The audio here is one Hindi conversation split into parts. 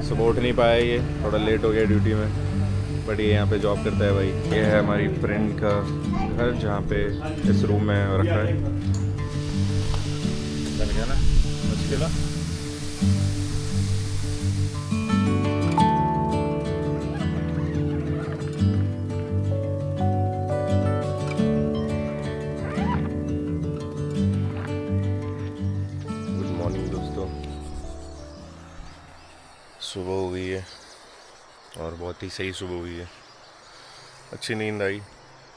सुबह उठ नहीं पाया, ये थोड़ा लेट हो गया ड्यूटी में, बट ये यहाँ पे जॉब करता है भाई। ये है हमारी फ्रेंड का घर जहाँ पे इस रूम में रखा है। बन गया ना मुश्किल है। गुड मॉर्निंग दोस्तों, सुबह हो गई है और बहुत ही सही सुबह हुई है, अच्छी नींद आई।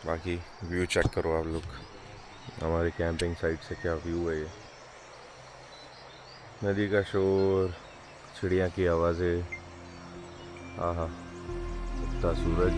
बाकी व्यू चेक करो आप लोग, हमारे कैंपिंग साइट से क्या व्यू है ये। नदी का शोर, चिड़िया की आवाज़ें, आहा, उगता सूरज।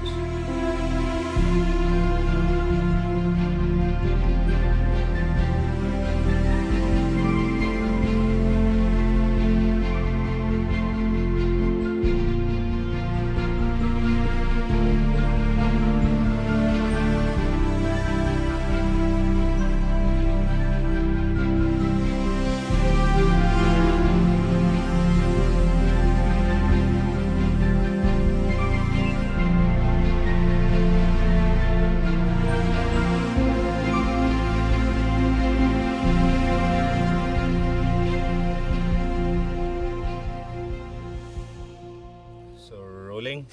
रोलिंग।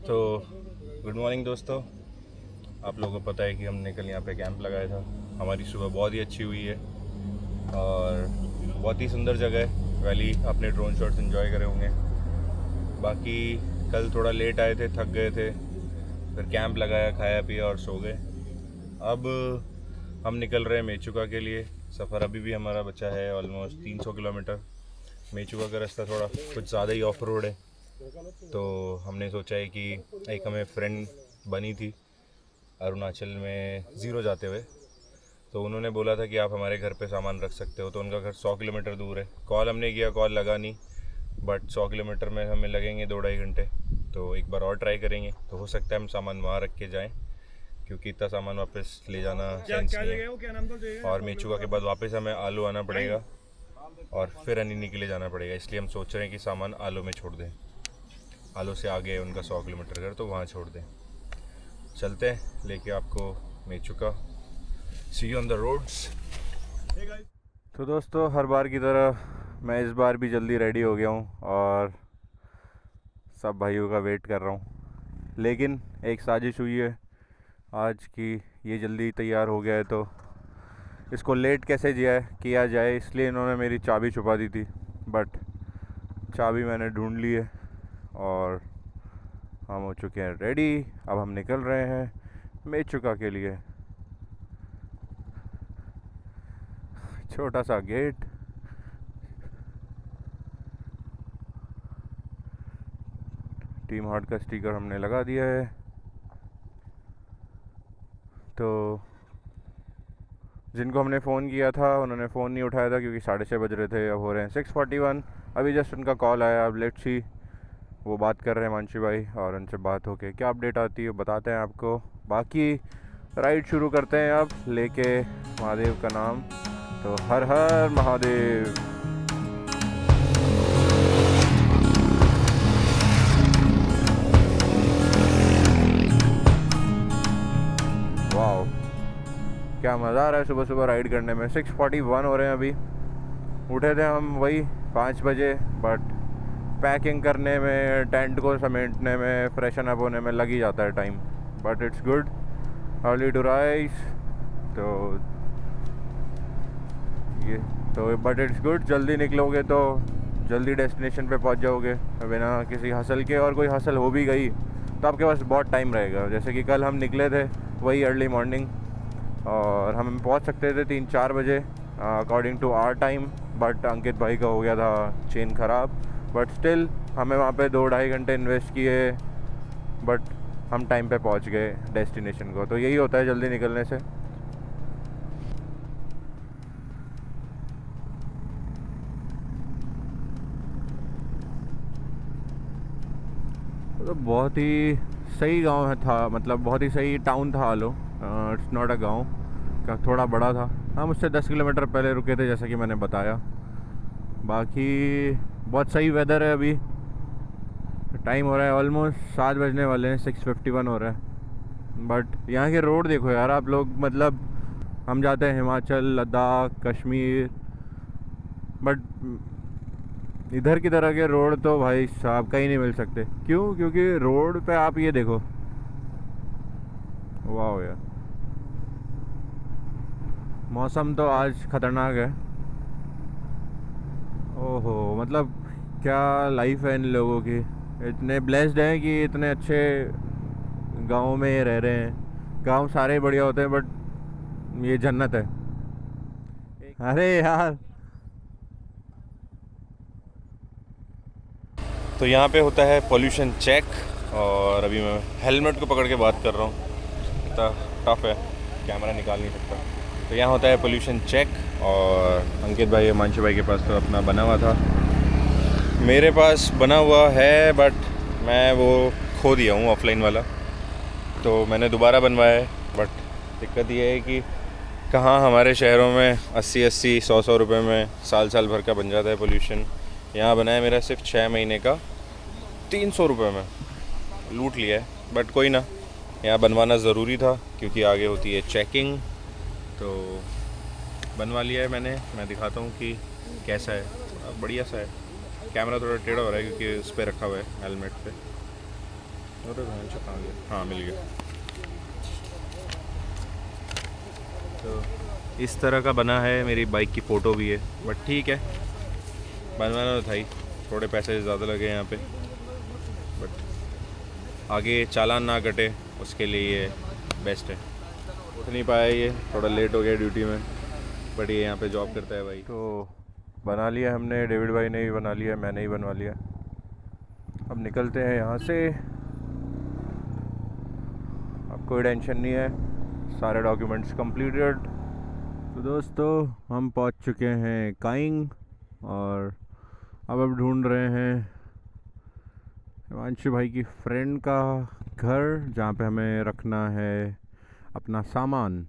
तो गुड मॉर्निंग दोस्तों, आप लोगों को पता है कि हमने कल यहाँ पे कैंप लगाया था। हमारी सुबह बहुत ही अच्छी हुई है और बहुत ही सुंदर जगह है वैली। अपने ड्रोन शॉट्स एंजॉय करे होंगे। बाकी कल थोड़ा लेट आए थे, थक गए थे, फिर कैंप लगाया, खाया पिया और सो गए। अब हम निकल रहे हैं मेचुका के लिए। सफ़र अभी भी हमारा बचा है ऑलमोस्ट 300 किलोमीटर। मेचुका का रास्ता थोड़ा कुछ ज़्यादा ही ऑफ रोड है, तो हमने सोचा है कि एक हमें फ्रेंड बनी थी अरुणाचल में ज़ीरो जाते हुए, तो उन्होंने बोला था कि आप हमारे घर पे सामान रख सकते हो। तो उनका घर 100 किलोमीटर दूर है। कॉल हमने किया, कॉल लगा नहीं, बट 100 किलोमीटर में हमें लगेंगे 2-2.5 घंटे। तो एक बार और ट्राई करेंगे, तो हो सकता है हम सामान वहाँ रख के जाएँ, क्योंकि इतना सामान वापस ले जाना सेंस नहीं है। और मेचुका के बाद वापस हमें आलू आना पड़ेगा और फिर अनिनी के लिए जाना पड़ेगा। इसलिए हम सोच रहे हैं कि सामान आलू में छोड़ दें। आलू से आगे उनका 100 किलोमीटर घर, तो वहाँ छोड़ दें। चलते हैं लेके आपको मेचुका। सी यू ऑन द रोड्स। तो दोस्तों, हर बार की तरह मैं इस बार भी जल्दी रेडी हो गया हूँ और सब भाइयों का वेट कर रहा हूँ। लेकिन एक साजिश हुई है आज की, ये जल्दी तैयार हो गया है तो इसको लेट कैसे किया जाए, इसलिए इन्होंने मेरी चाबी छुपा दी थी। बट चाबी मैंने ढूंढ ली है और हम हो चुके हैं रेडी। अब हम निकल रहे हैं मेचुका के लिए। छोटा सा गेट, टीम हार्ट का स्टिकर हमने लगा दिया है। तो जिनको हमने फ़ोन किया था उन्होंने फ़ोन नहीं उठाया था, क्योंकि 6:30 बज रहे थे। अब हो रहे हैं 6:41। अभी जस्ट उनका कॉल आया। अब लेट्स सी, वो बात कर रहे हैं मानसी भाई, और उनसे बात होके क्या अपडेट आती है बताते हैं आपको। बाकी राइड शुरू करते हैं अब, लेके महादेव का नाम। तो हर हर महादेव। वाह, क्या मज़ा आ रहा है सुबह सुबह राइड करने में। 6:41 हो रहे हैं अभी। उठे थे हम वही 5 बजे, बट पैकिंग करने में, टेंट को समेटने में, फ्रेशन अप होने में लग ही जाता है time. But it's good, early to rise. But it's good, जल्दी निकलोगे तो जल्दी डेस्टिनेशन पे पहुंच जाओगे बिना किसी हसल के। और कोई हसल हो भी गई तो आपके पास बहुत टाइम रहेगा। जैसे कि कल हम निकले थे वही अर्ली मॉर्निंग, और हम पहुंच सकते थे 3-4 बजे according to our time. But Ankit भाई का हो गया था चेन ख़राब। बट स्टिल हमें वहाँ पे 2-2.5 घंटे इन्वेस्ट किए, बट हम टाइम पे पहुँच गए डेस्टिनेशन को। तो यही होता है जल्दी निकलने से। तो बहुत ही सही गांव है था, मतलब बहुत ही सही टाउन था आलो। इट्स नॉट अ गांव का, थोड़ा बड़ा था। हम उससे 10 किलोमीटर पहले रुके थे, जैसा कि मैंने बताया। बाकी बहुत सही वेदर है अभी, टाइम हो रहा है ऑलमोस्ट 7 बजने वाले हैं, 6:51 हो रहा है। बट यहाँ के रोड देखो यार आप लोग, मतलब हम जाते हैं हिमाचल, लद्दाख, कश्मीर, बट इधर की तरह के रोड तो भाई साहब कहीं नहीं मिल सकते। क्यों? क्योंकि रोड पे आप ये देखो, वाह यार, मौसम तो आज ख़तरनाक है। ओहो, मतलब क्या लाइफ है इन लोगों की। इतने ब्लेस्ड हैं कि इतने अच्छे गाँव में रह रहे हैं। गांव सारे बढ़िया होते हैं बट ये जन्नत है। अरे यार, तो यहाँ पे होता है पोल्यूशन चेक, और अभी मैं हेलमेट को पकड़ के बात कर रहा हूँ, इतना टफ है, कैमरा निकाल नहीं सकता। तो यहाँ होता है पोल्यूशन चेक, और अंकित भाई, हिमांशु भाई के पास तो अपना बना हुआ था, मेरे पास बना हुआ है बट मैं वो खो दिया हूँ, ऑफलाइन वाला। तो मैंने दोबारा बनवाया है, बट दिक्कत ये है कि कहाँ हमारे शहरों में 80-80, 100-100 रुपये में साल साल भर का बन जाता है पोल्यूशन। यहाँ बना है मेरा सिर्फ 6 महीने का 300 रुपये में, लूट लिया है। बट कोई ना, यहाँ बनवाना ज़रूरी था क्योंकि आगे होती है चेकिंग। तो बनवा लिया है मैंने, मैं दिखाता हूँ कि कैसा है। बढ़िया सा है, कैमरा थोड़ा टेढ़ा हो रहा है क्योंकि उस पर रखा हुआ है हेलमेट पे। अरे कहाँ गया? हाँ, मिल गया। तो इस तरह का बना है, मेरी बाइक की फ़ोटो भी है, बट ठीक है, बनवाना तो था ही। थोड़े पैसे ज़्यादा लगे यहाँ पे, बट आगे चालान ना कटे उसके लिए ये बेस्ट है। उठ नहीं पाया, ये थोड़ा लेट हो गया ड्यूटी में, बट ये यहाँ पे जॉब करता है भाई। तो बना लिया हमने, डेविड भाई ने भी बना लिया, मैंने ही बनवा लिया। अब निकलते हैं यहाँ से, अब कोई टेंशन नहीं है, सारे डॉक्यूमेंट्स कंप्लीटेड। तो दोस्तों, हम पहुँच चुके हैं काइंग, और अब ढूंढ रहे हैं हिमांशु भाई की फ्रेंड का घर, जहाँ पे हमें रखना है अपना सामान,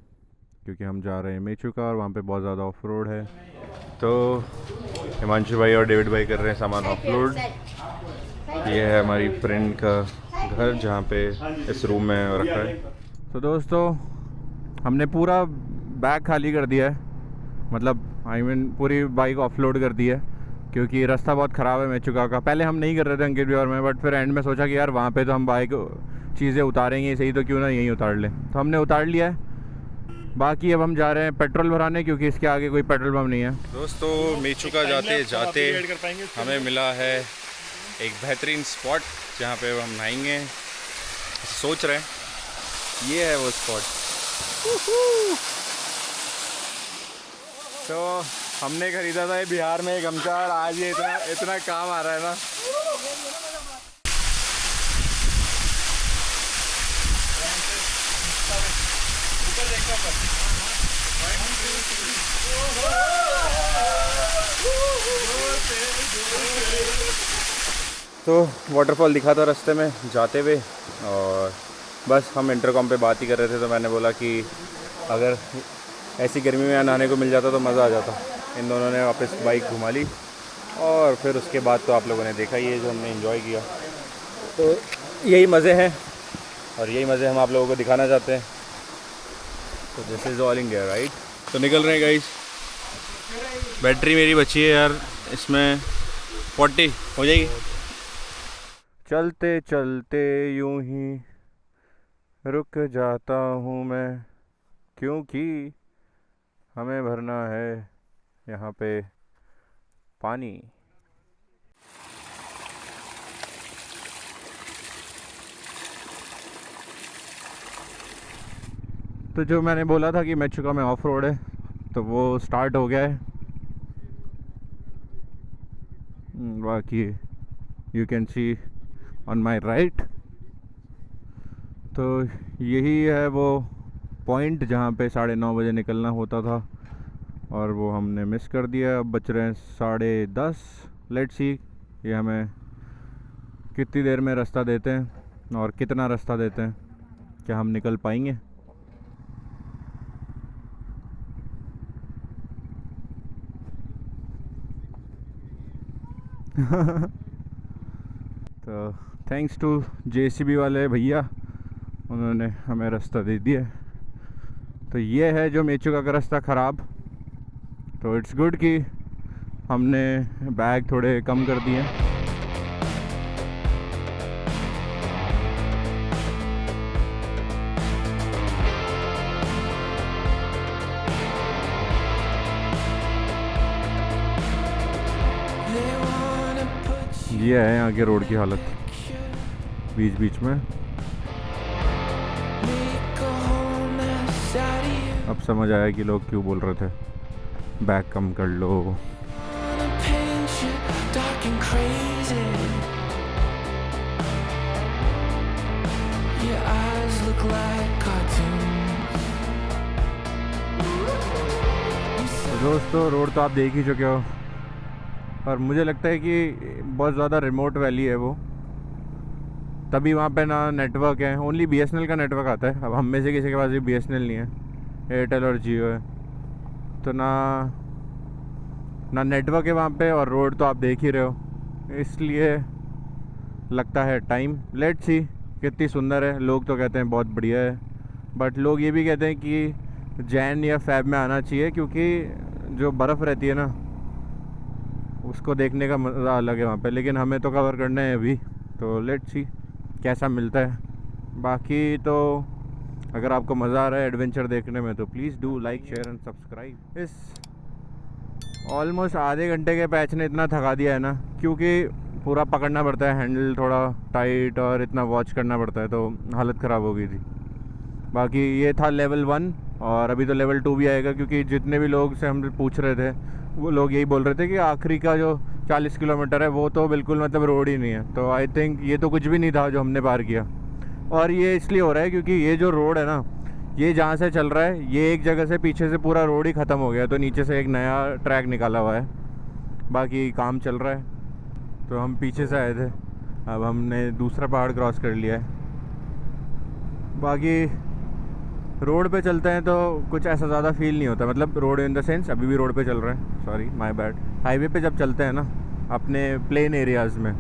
क्योंकि हम जा रहे हैं मेचुका और वहाँ पे बहुत ज़्यादा ऑफ रोड है। तो हिमांशु भाई और डेविड भाई कर रहे हैं सामान ऑफ लोड। ये है हमारी फ्रेंड का घर, जहाँ पे इस रूम में रखा है। तो दोस्तों, हमने पूरा बैग खाली कर दिया है, मतलब पूरी बाइक ऑफलोड कर दी है, क्योंकि रास्ता बहुत ख़राब है मेचुका का। पहले हम नहीं कर रहे थे अंकित भी और मैं, बट फिर एंड में सोचा कि यार वहाँ पे तो हम बाइक चीज़ें उतारेंगे सही, तो क्यों ना यहीं उतार लें। तो हमने उतार लिया है। बाकी अब हम जा रहे हैं पेट्रोल भराने, क्योंकि इसके आगे कोई पेट्रोल पंप नहीं है। दोस्तों, मेचुका जाते जाते हमें मिला है एक बेहतरीन स्पॉट, जहाँ पे हम नहाएंगे। सोच रहे हैं ये है वो स्पॉट। तो हमने ख़रीदा था ये बिहार में एक गमछा, और आज ये इतना काम आ रहा है ना। तो वाटरफॉल दिखा था रास्ते में जाते हुए, और बस हम इंटरकॉम पे बात ही कर रहे थे। तो मैंने बोला कि अगर ऐसी गर्मी में नहाने को मिल जाता तो मज़ा आ जाता। इन दोनों ने वापस बाइक घुमा ली, और फिर उसके बाद तो आप लोगों ने देखा ही है जो हमने एंजॉय किया। तो यही मज़े हैं, और यही मज़े हम आप लोगों को दिखाना चाहते हैं। तो this is all India, right. तो निकल रहे हैं गाइस। बैटरी मेरी बची है यार, इसमें 40 हो जाएगी। चलते चलते यूं ही रुक जाता हूँ मैं, क्योंकि हमें भरना है यहाँ पे पानी। तो जो मैंने बोला था कि मेचुका में ऑफ रोड है, तो वो स्टार्ट हो गया है। बाकी you can see on my right. तो यही है वो पॉइंट जहाँ पे 9:30 बजे निकलना होता था, और वो हमने मिस कर दिया। अब बच रहे हैं 10:30। लेट्स सी ये हमें कितनी देर में रास्ता देते हैं, और कितना रास्ता देते हैं, क्या हम निकल पाएंगे। तो थैंक्स टू जेसीबी वाले भैया, उन्होंने हमें रास्ता दे दिया। तो ये है जो मेचुका का रास्ता ख़राब। तो इट्स गुड कि हमने बैग थोड़े कम कर दिए। ये है यहाँ के रोड की हालत, बीच बीच में। अब समझ आया कि लोग क्यों बोल रहे थे बैग कम कर लो। दोस्तों रोड तो आप देख ही चुके हो, और मुझे लगता है कि बहुत ज़्यादा रिमोट वैली है वो, तभी वहाँ पे ना नेटवर्क है। ओनली बीएसएनएल का नेटवर्क आता है। अब हम में से किसी के पास भी बीएसएनएल नहीं है, एयरटेल और जियो है, तो ना नेटवर्क है वहाँ पे, और रोड तो आप देख ही रहे हो। इसलिए लगता है टाइम। लेट्स सी कितनी सुंदर है। लोग तो कहते हैं बहुत बढ़िया है, बट लोग ये भी कहते हैं कि जैन या फैब में आना चाहिए, क्योंकि जो बर्फ़ रहती है ना उसको देखने का मज़ा अलग है वहाँ पे। लेकिन हमें तो कवर करना है अभी, तो लेट्स सी कैसा मिलता है। बाकी तो अगर आपको मज़ा आ रहा है एडवेंचर देखने में तो please do like share and subscribe. इस ऑलमोस्ट आधे घंटे के पैच ने इतना थका दिया है ना, क्योंकि पूरा पकड़ना पड़ता है, हैंडल थोड़ा टाइट और इतना वॉच करना पड़ता है, तो हालत ख़राब हो गई थी। बाकी ये था लेवल 1, और अभी तो लेवल 2 भी आएगा, क्योंकि जितने भी लोग से हम पूछ रहे थे वो लोग यही बोल रहे थे कि आखिरी का जो 40 किलोमीटर है वो तो बिल्कुल मतलब रोड ही नहीं है। तो आई थिंक ये तो कुछ भी नहीं था जो हमने पार किया। और ये इसलिए हो रहा है क्योंकि ये जो रोड है ना, ये जहाँ से चल रहा है, ये एक जगह से पीछे से पूरा रोड ही ख़त्म हो गया, तो नीचे से एक नया ट्रैक निकाला हुआ है। बाकी काम चल रहा है। तो हम पीछे से आए थे, अब हमने दूसरा पहाड़ क्रॉस कर लिया है। बाकी रोड पे चलते हैं तो कुछ ऐसा ज़्यादा फील नहीं होता, मतलब रोड इन द सेंस अभी भी रोड पे चल रहे हैं, सॉरी माय बैड। हाईवे पे जब चलते हैं ना अपने प्लेन एरियाज़ में,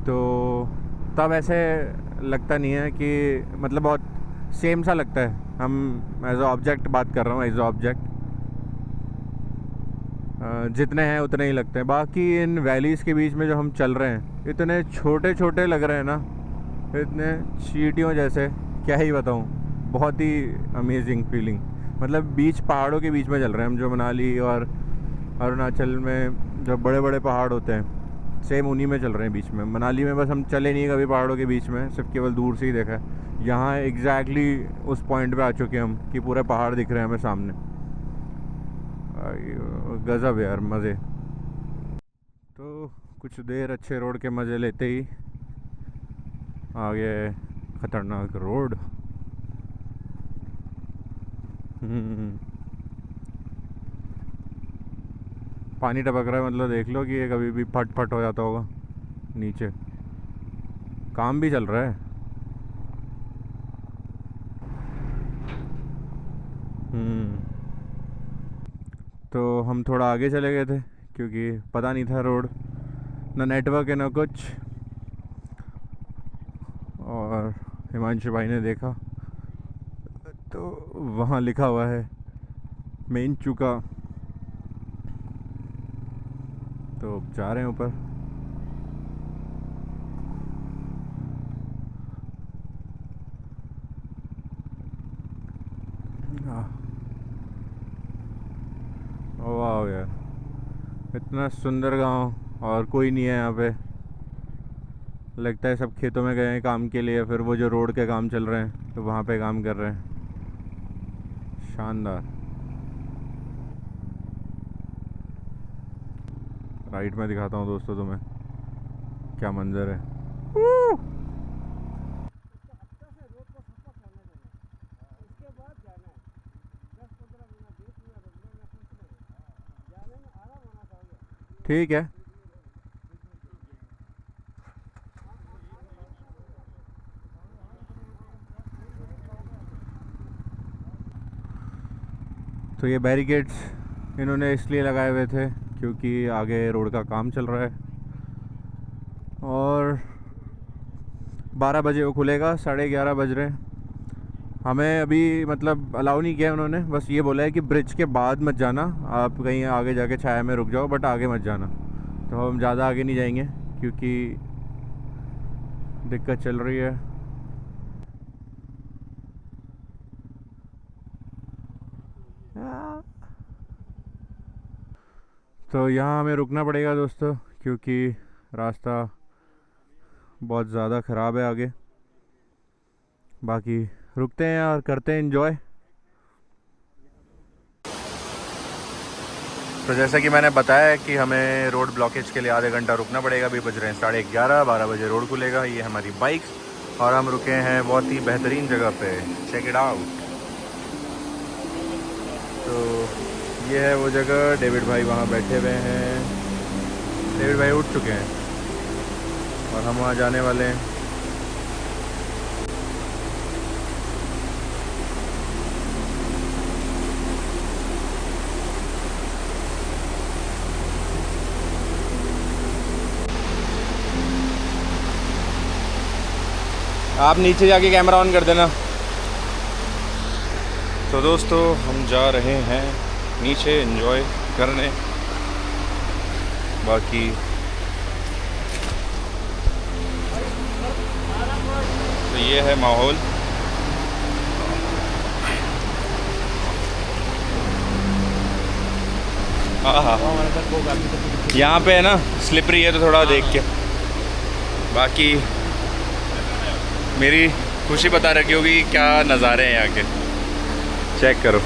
तो तब ऐसे लगता नहीं है कि मतलब बहुत सेम सा लगता है। हम एज ऑब्जेक्ट बात कर रहा हूँ, एज ऑब्जेक्ट जितने हैं उतने ही लगते हैं। बाकी इन वैलीज़ के बीच में जो हम चल रहे हैं, इतने छोटे छोटे लग रहे हैं ना, इतने चींटियों जैसे, क्या ही बताऊँ। बहुत ही अमेजिंग फीलिंग, मतलब बीच पहाड़ों के बीच में चल रहे हैं हम। जो मनाली और अरुणाचल में जो बड़े बड़े पहाड़ होते हैं, सेम उन्हीं में चल रहे हैं बीच में। मनाली में बस हम चले नहीं कभी पहाड़ों के बीच में, सिर्फ केवल दूर से ही देखा है। यहाँ एग्जैक्टली उस पॉइंट पे आ चुके हैं हम कि पूरे पहाड़ दिख रहे हैं हमें सामने। गज़ब यार, मज़े। तो कुछ देर अच्छे रोड के मज़े लेते ही आगे ख़तरनाक रोड। पानी टपक रहा है, मतलब देख लो कि ये कभी भी फट फट हो जाता होगा। नीचे काम भी चल रहा है। तो हम थोड़ा आगे चले गए थे क्योंकि पता नहीं था रोड, ना नेटवर्क है ना कुछ। और हिमांशु भाई ने देखा तो वहाँ लिखा हुआ है मेचुका, तो जा रहे हैं ऊपर। वाह यार, इतना सुंदर गांव और कोई नहीं है यहाँ पे। लगता है सब खेतों में गए हैं काम के लिए, फिर वो जो रोड के काम चल रहे हैं तो वहाँ पे काम कर रहे हैं। शानदार। राइट में दिखाता हूँ दोस्तों तुम्हें क्या मंजर है। ठीक है। तो ये बैरिकेड्स इन्होंने इसलिए लगाए हुए थे क्योंकि आगे रोड का काम चल रहा है, और 12 बजे वो खुलेगा, 11:30 बज रहे हैं। हमें अभी मतलब अलाउ नहीं किया उन्होंने, बस ये बोला है कि ब्रिज के बाद मत जाना, आप कहीं आगे जाके छाया में रुक जाओ, बट आगे मत जाना। तो हम ज़्यादा आगे नहीं जाएंगे क्योंकि दिक्कत चल रही है। तो यहाँ हमें रुकना पड़ेगा दोस्तों, क्योंकि रास्ता बहुत ज़्यादा ख़राब है आगे। बाकी रुकते हैं और करते हैं एंजॉय। तो जैसा कि मैंने बताया कि हमें रोड ब्लॉकेज के लिए आधे घंटा रुकना पड़ेगा। अभी बज रहे हैं 11:30, 12 बजे रोड खुलेगा। ये हमारी बाइक्स और हम रुके हैं बहुत ही बेहतरीन जगह पे, चेक इट आउट। तो ये है वो जगह, डेविड भाई वहाँ बैठे हुए हैं। डेविड भाई उठ चुके हैं और हम वहाँ जाने वाले हैं। आप नीचे जाके कैमरा ऑन कर देना। तो दोस्तों हम जा रहे हैं नीचे एंजॉय करने। बाकी तो ये है माहौल। हाँ, यहाँ पे है ना स्लिपरी है, तो थोड़ा देख के। बाकी मेरी खुशी बता रखी होगी क्या नज़ारे हैं यहाँ के, चेक करो।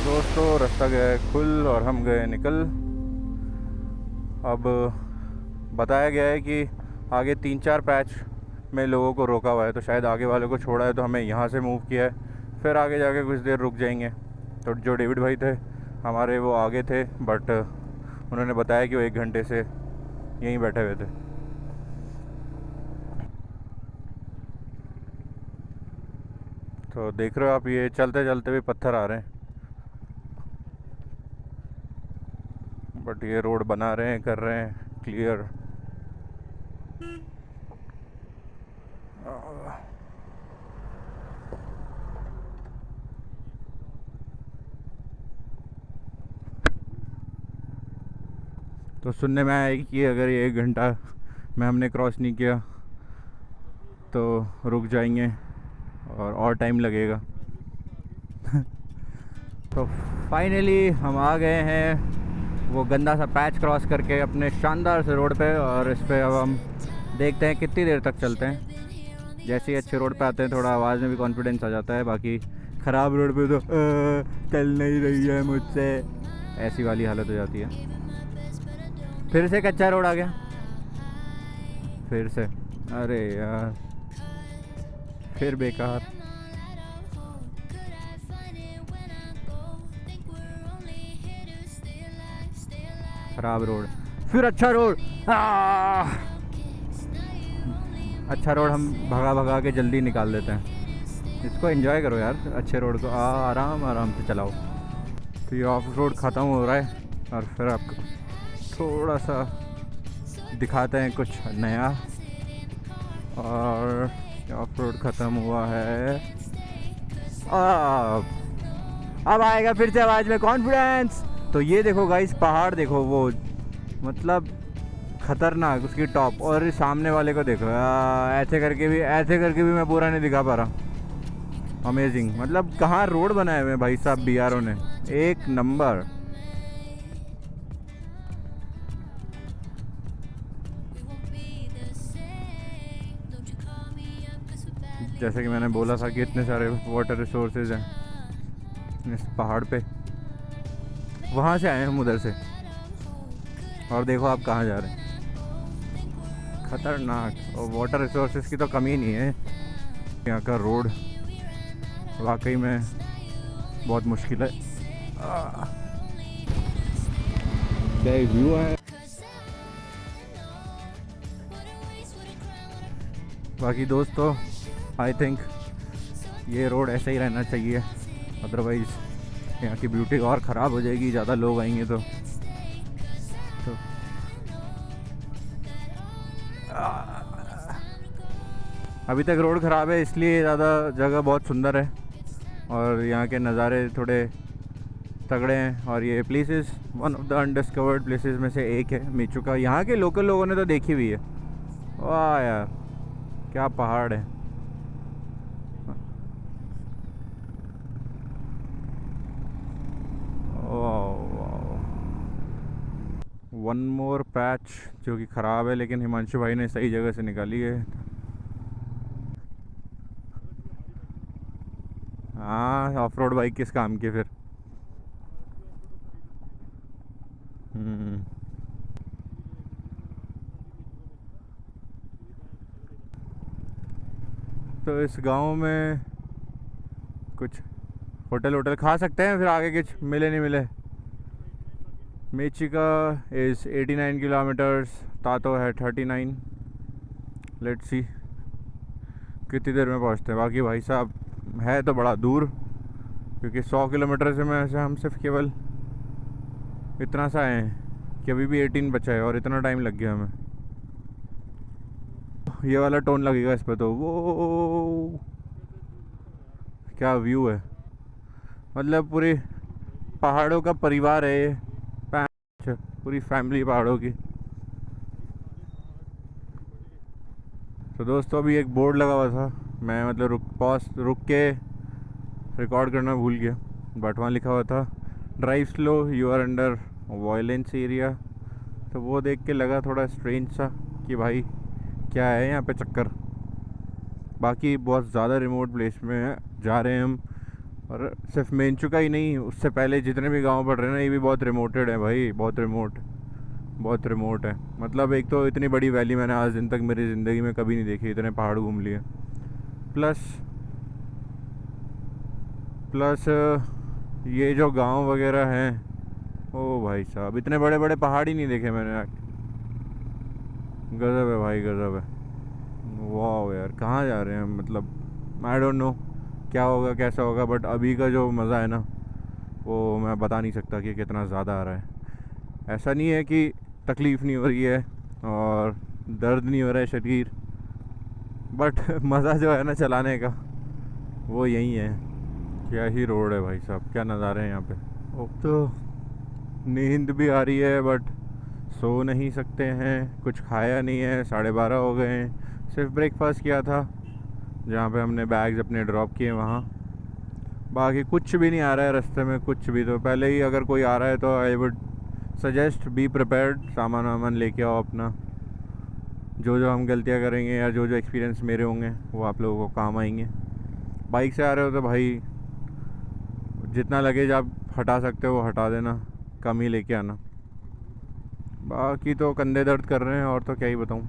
दोस्तों रास्ता गया है खुल और हम गए निकल। अब बताया गया है कि आगे 3-4 पैच में लोगों को रोका हुआ है, तो शायद आगे वाले को छोड़ा है, तो हमें यहाँ से मूव किया है। फिर आगे जाके कुछ देर रुक जाएंगे। तो जो डेविड भाई थे हमारे, वो आगे थे, बट उन्होंने बताया कि वो 1 घंटे से यहीं बैठे हुए थे। तो देख रहे हो आप, ये चलते चलते भी पत्थर आ रहे हैं, बट ये रोड बना रहे हैं, कर रहे हैं क्लियर। तो सुनने में आया कि अगर ये 1 घंटा में हमने क्रॉस नहीं किया तो रुक जाएंगे और टाइम लगेगा। तो फाइनली हम आ गए हैं वो गंदा सा पैच क्रॉस करके अपने शानदार से रोड पे, और इस पे अब हम देखते हैं कितनी देर तक चलते हैं। जैसे ही अच्छे रोड पे आते हैं थोड़ा आवाज़ में भी कॉन्फिडेंस आ जाता है। बाकी ख़राब रोड पे तो चल नहीं रही है मुझसे, ऐसी वाली हालत हो जाती है। फिर से कच्चा रोड आ गया, फिर से, अरे यार फिर बेकार। खराब रोड, फिर अच्छा रोड। अच्छा रोड हम भगा भगा के जल्दी निकाल देते हैं। इसको एंजॉय करो यार, अच्छे रोड को आराम आराम से चलाओ। तो ये ऑफ रोड ख़त्म हो रहा है और फिर आपको थोड़ा सा दिखाते हैं कुछ नया। और ऑफ रोड ख़त्म हुआ है, अब आएगा फिर से आवाज़ में कॉन्फिडेंस। तो ये देखो गाइस, पहाड़ देखो, वो मतलब ख़तरनाक उसकी टॉप, और सामने वाले को देखो। ऐसे करके भी मैं पूरा नहीं दिखा पा रहा। अमेजिंग, मतलब कहाँ रोड बनाए हुए हैं भाई साहब बीआरओ ने, एक नंबर। जैसे कि मैंने बोला था कि इतने सारे वाटर रिसोर्सेज हैं इस पहाड़ पे। वहाँ से आए हैं हम, उधर से, और देखो आप कहाँ जा रहे हैं। ख़तरनाक, और वाटर रिसोर्सेज की तो कमी नहीं है। यहाँ का रोड वाकई में बहुत मुश्किल है। क्या व्यू है। बाकी दोस्तों आई थिंक ये रोड ऐसा ही रहना चाहिए, अदरवाइज़ यहाँ की ब्यूटी और ख़राब हो जाएगी ज़्यादा लोग आएंगे तो अभी तक रोड ख़राब है इसलिए ज़्यादा जगह बहुत सुंदर है और यहाँ के नज़ारे थोड़े तगड़े हैं। और ये places one of the undiscovered places में से एक है मेचुका। यहाँ के लोकल लोगों ने तो देखी हुई है। वाह यार क्या पहाड़ है। वन मोर पैच जो कि ख़राब है लेकिन हिमांशु भाई ने सही जगह से निकाली है। हाँ ऑफ रोड बाइक किस काम की फिर। तो इस गांव में कुछ होटल खा सकते हैं फिर आगे कुछ मिले नहीं मिले। मेचिका इज़ 89 किलोमीटर्स, तातो है 39। लेट्स सी कितनी देर में पहुंचते हैं। बाकी भाई साहब है तो बड़ा दूर क्योंकि 100 किलोमीटर से मैं हम सिर्फ केवल इतना सा आए हैं कि अभी भी 18 बचा है और इतना टाइम लग गया हमें। ये वाला टोन लगेगा इस पर तो। वो क्या व्यू है, मतलब पूरी पहाड़ों का परिवार है ये, पूरी फैमिली पहाड़ों की। तो दोस्तों अभी एक बोर्ड लगा हुआ था, मैं मतलब रुक के रिकॉर्ड करना भूल गया, बट वहाँ लिखा हुआ था drive slow you are under violence area. तो वो देख के लगा थोड़ा स्ट्रेंज सा कि भाई क्या है यहाँ पे चक्कर। बाकी बहुत ज़्यादा रिमोट प्लेस में जा रहे हैं हम, और सिर्फ मेंचुका ही नहीं, उससे पहले जितने भी गांव पड़ रहे हैं ना ये भी बहुत रिमोटेड है भाई, बहुत रिमोट है। मतलब एक तो इतनी बड़ी वैली मैंने आज दिन तक मेरी ज़िंदगी में कभी नहीं देखी, इतने पहाड़ घूम लिए। प्लस ये जो गांव वगैरह हैं, ओ भाई साहब इतने बड़े बड़े पहाड़ ही नहीं देखे मैंने। गज़ब है भाई गज़ब है। वाह यार कहाँ जा रहे हैं हम, मतलब आई डोंट नो क्या होगा कैसा होगा, बट अभी का जो मज़ा है ना वो मैं बता नहीं सकता कि कितना ज़्यादा आ रहा है। ऐसा नहीं है कि तकलीफ़ नहीं हो रही है और दर्द नहीं हो रहा है शरीर, बट मज़ा जो है ना चलाने का वो यही है। क्या ही रोड है भाई साहब, क्या नज़ारे हैं यहाँ पे। अब तो नींद भी आ रही है बट सो नहीं सकते हैं, कुछ खाया नहीं है, 12:30 हो गए हैं। सिर्फ ब्रेकफास्ट किया था जहाँ पे हमने बैग्स अपने ड्रॉप किए वहाँ। बाकी कुछ भी नहीं आ रहा है रास्ते में, कुछ भी। तो पहले ही अगर कोई आ रहा है तो I would suggest be prepared, सामान वामान लेके आओ अपना। जो जो हम गलतियाँ करेंगे या जो जो एक्सपीरियंस मेरे होंगे वो आप लोगों को काम आएंगे। बाइक से आ रहे हो तो भाई जितना लगेज आप हटा सकते हो वो हटा देना, कम ही लेके आना। बाकी तो कंधे दर्द कर रहे हैं और तो क्या ही बताऊँ।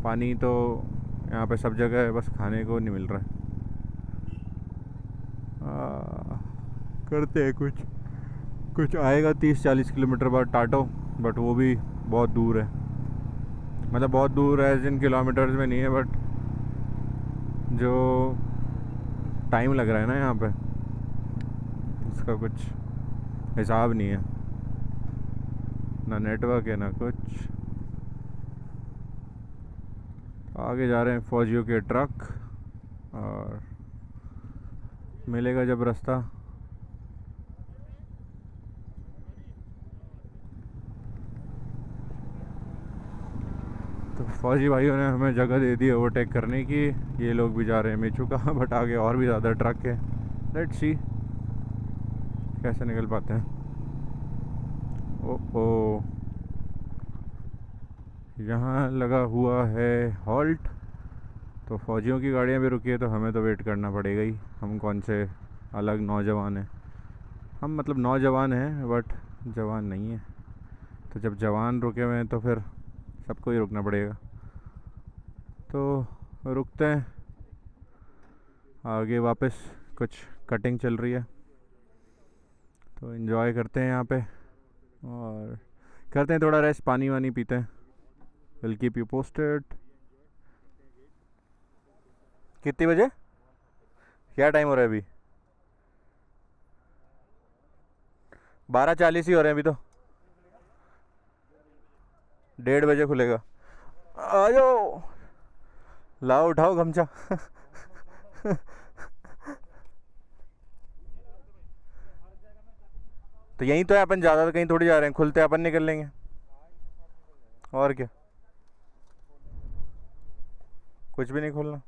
पानी तो यहाँ पे सब जगह है, बस खाने को नहीं मिल रहा है। करते हैं कुछ आएगा 30-40 किलोमीटर बाद टाटो, बट वो भी बहुत दूर है। मतलब बहुत दूर है जिन किलोमीटर्स में नहीं है, बट जो टाइम लग रहा है ना यहाँ पे उसका कुछ हिसाब नहीं है, ना नेटवर्क है ना कुछ। आगे जा रहे हैं फौजियों के ट्रक, और मिलेगा जब रास्ता। तो फौजी भाइयों ने हमें जगह दे दी ओवरटेक करने की, ये लोग भी जा रहे हैं मेचुका, बट आगे और भी ज़्यादा ट्रक है। लेट्स सी कैसे निकल पाते हैं। ओ यहाँ लगा हुआ है हॉल्ट, तो फौजियों की गाड़ियाँ भी रुकी है तो हमें तो वेट करना पड़ेगा ही। हम कौन से अलग नौजवान हैं, हम मतलब नौजवान हैं बट जवान नहीं है। तो जब जवान रुके हुए हैं तो फिर सबको ही रुकना पड़ेगा। तो रुकते हैं, आगे वापस कुछ कटिंग चल रही है तो इन्जॉय करते हैं यहाँ पे, और करते हैं थोड़ा रेस्ट, पानी वानी पीते हैं। Will keep you posted. कितने बजे, क्या टाइम हो रहा है अभी? 12:40 ही हो रहे हैं अभी तो, 1:30 बजे खुलेगा। आ जाओ, लाओ उठाओ गमछा। तो यहीं तो है अपन, ज़्यादा तो कहीं थोड़ी जा रहे हैं, खुलते अपन निकल लेंगे और क्या, कुछ भी नहीं खोलना।